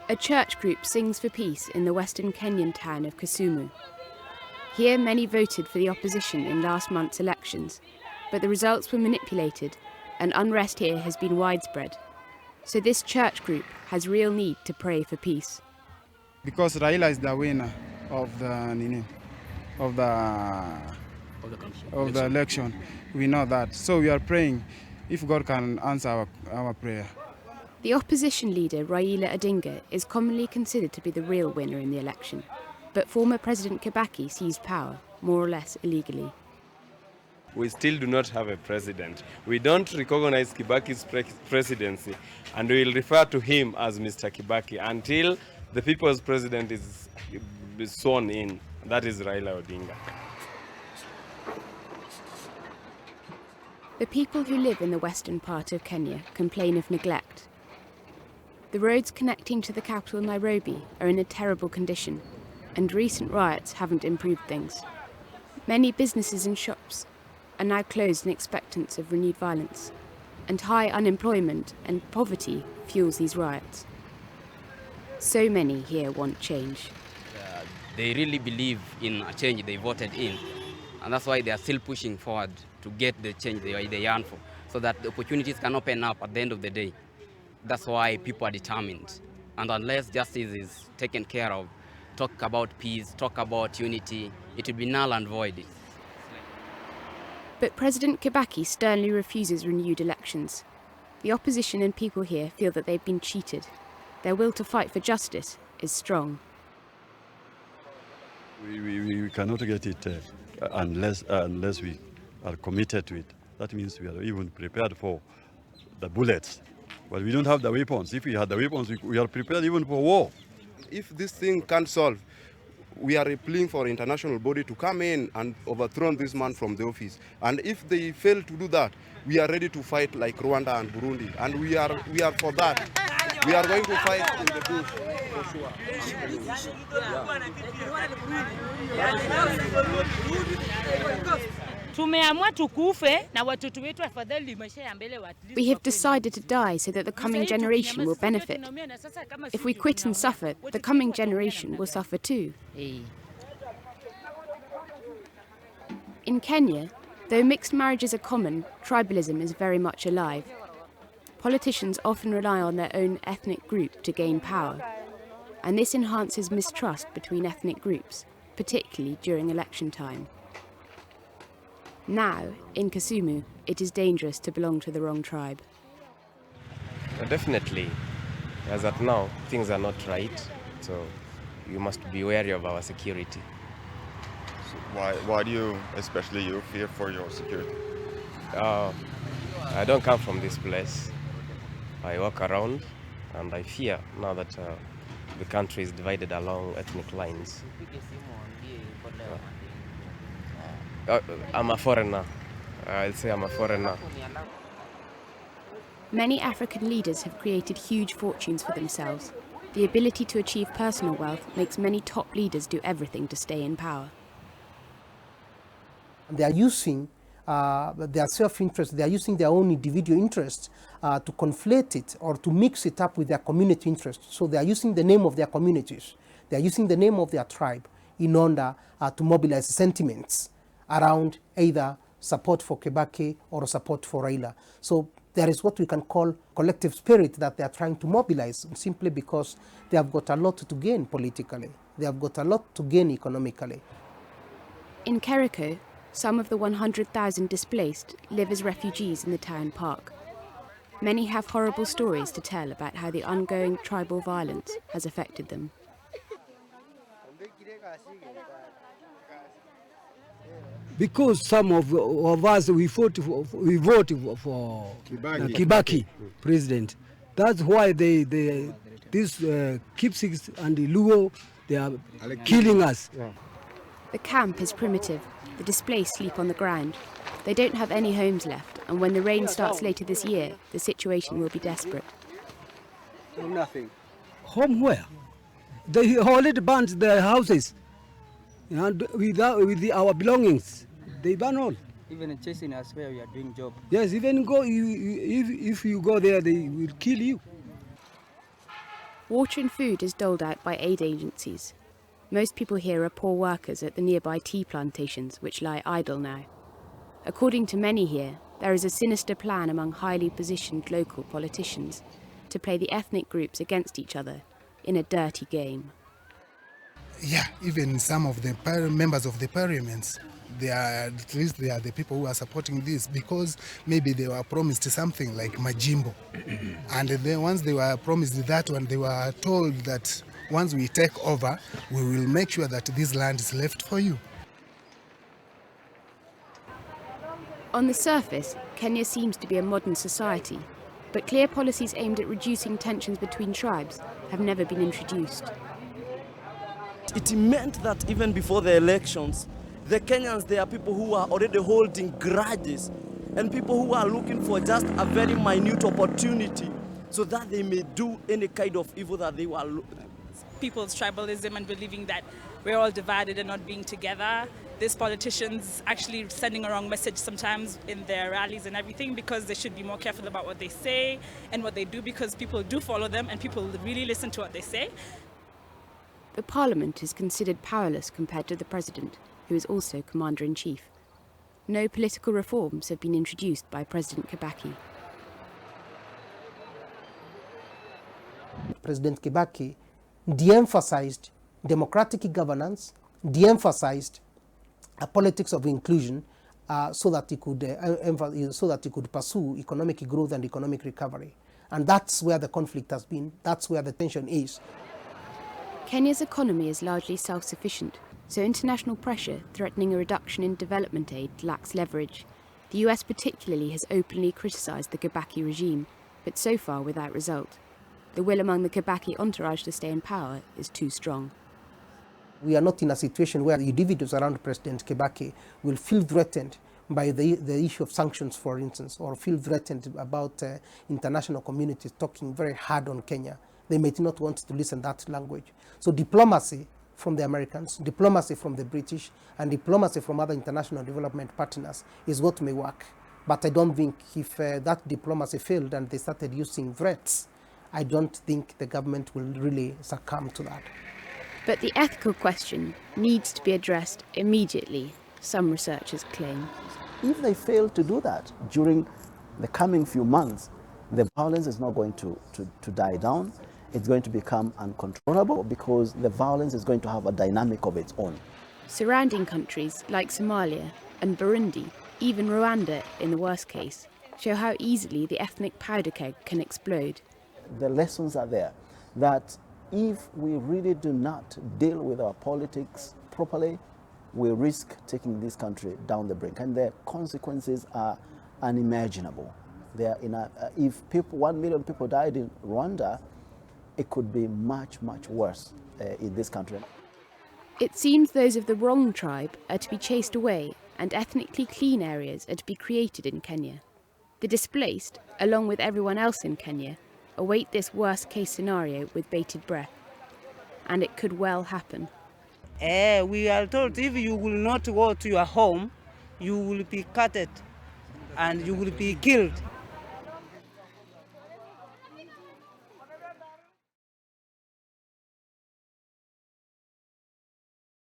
A church group sings for peace in the western Kenyan town of Kisumu. Here, many voted for the opposition in last month's elections, but the results were manipulated and unrest here has been widespread. So this church group has real need to pray for peace. Because Raila is the winner of the election, we know that. So we are praying if God can answer our prayer. The opposition leader, Raila Odinga, is commonly considered to be the real winner in the election, but former President Kibaki seized power, more or less illegally. We still do not have a president. We don't recognize Kibaki's presidency, and we will refer to him as Mr. Kibaki until the people's president is sworn in. That is Raila Odinga. The people who live in the western part of Kenya complain of neglect. The roads connecting to the capital Nairobi are in a terrible condition, and recent riots haven't improved things. Many businesses and shops are now closed in expectance of renewed violence, and high unemployment and poverty fuels these riots. So many here want change. They really believe in a change they voted in, and that's why they are still pushing forward to get the change they yearn for, so that the opportunities can open up at the end of the day. That's why people are determined. And unless justice is taken care of, talk about peace, talk about unity, it will be null and void. But President Kibaki sternly refuses renewed elections. The opposition and people here feel that they've been cheated. Their will to fight for justice is strong. We cannot get it unless we are committed to it. That means we are even prepared for the bullets. But we don't have the weapons. If we had the weapons, we are prepared even for war. If this thing can't solve, we are appealing for international body to come in and overthrow this man from the office. And if they fail to do that, we are ready to fight like Rwanda and Burundi. And we are for that. We are going to fight in the bush for sure. We have decided to die so that the coming generation will benefit. If we quit and suffer, the coming generation will suffer too. In Kenya, though mixed marriages are common, tribalism is very much alive. Politicians often rely on their own ethnic group to gain power, and this enhances mistrust between ethnic groups, particularly during election time. Now, in Kisumu, it is dangerous to belong to the wrong tribe. Definitely, as at now, things are not right, so you must be wary of our security. So why do you, especially you, fear for your security? I don't come from this place. I walk around and I fear now that the country is divided along ethnic lines. I'm a foreigner. I'll say I'm a foreigner. Many African leaders have created huge fortunes for themselves. The ability to achieve personal wealth makes many top leaders do everything to stay in power. They are using their self-interest, they are using their own individual interests to conflate it or to mix it up with their community interests. So they are using the name of their communities, they are using the name of their tribe in order to mobilize sentiments around either support for Kibaki or support for Raila. So there is what we can call collective spirit that they are trying to mobilize simply because they have got a lot to gain politically. They have got a lot to gain economically. In Kericho, some of the 100,000 displaced live as refugees in the town park. Many have horrible stories to tell about how the ongoing tribal violence has affected them. Because some of us, we voted for Kibaki president. That's why these Kipsis and Luo, they are killing us. The camp is primitive. The displaced sleep on the ground. They don't have any homes left, and when the rain starts later this year, the situation will be desperate. Nothing. Home where? They already burnt their houses. And with our belongings, they burn all. Even chasing us where we are doing job. Yes, even if you go there, they will kill you. Water and food is doled out by aid agencies. Most people here are poor workers at the nearby tea plantations, which lie idle now. According to many here, there is a sinister plan among highly positioned local politicians to play the ethnic groups against each other in a dirty game. Yeah, even some of the members of the parliaments, at least they are the people who are supporting this because maybe they were promised something like Majimbo. And then once they were promised that one, they were told that once we take over, we will make sure that this land is left for you. On the surface, Kenya seems to be a modern society, but clear policies aimed at reducing tensions between tribes have never been introduced. It meant that even before the elections, the Kenyans, they are people who are already holding grudges and people who are looking for just a very minute opportunity so that they may do any kind of evil that they were. People's tribalism and believing that we're all divided and not being together. These politicians actually sending a wrong message sometimes in their rallies and everything because they should be more careful about what they say and what they do because people do follow them and people really listen to what they say. The parliament is considered powerless compared to the president, who is also commander-in-chief. No political reforms have been introduced by President Kibaki. President Kibaki de-emphasized democratic governance, de-emphasized a politics of inclusion so that he could pursue economic growth and economic recovery. And that's where the conflict has been, that's where the tension is. Kenya's economy is largely self-sufficient, so international pressure threatening a reduction in development aid lacks leverage. The US particularly has openly criticised the Kibaki regime, but so far without result. The will among the Kibaki entourage to stay in power is too strong. We are not in a situation where the individuals around President Kibaki will feel threatened by the issue of sanctions, for instance, or feel threatened about international communities talking very hard on Kenya. They may not want to listen to that language. So diplomacy from the Americans, diplomacy from the British, and diplomacy from other international development partners is what may work. But I don't think if that diplomacy failed and they started using threats, I don't think the government will really succumb to that. But the ethical question needs to be addressed immediately, some researchers claim. If they fail to do that during the coming few months, the violence is not going to die down. It's going to become uncontrollable because the violence is going to have a dynamic of its own. Surrounding countries like Somalia and Burundi, even Rwanda in the worst case, show how easily the ethnic powder keg can explode. The lessons are there that if we really do not deal with our politics properly, we risk taking this country down the brink, and the consequences are unimaginable. If 1 million people died in Rwanda, it could be much, much worse in this country. It seems those of the wrong tribe are to be chased away and ethnically clean areas are to be created in Kenya. The displaced, along with everyone else in Kenya, await this worst-case scenario with bated breath. And it could well happen. We are told if you will not go to your home, you will be cutted and you will be killed.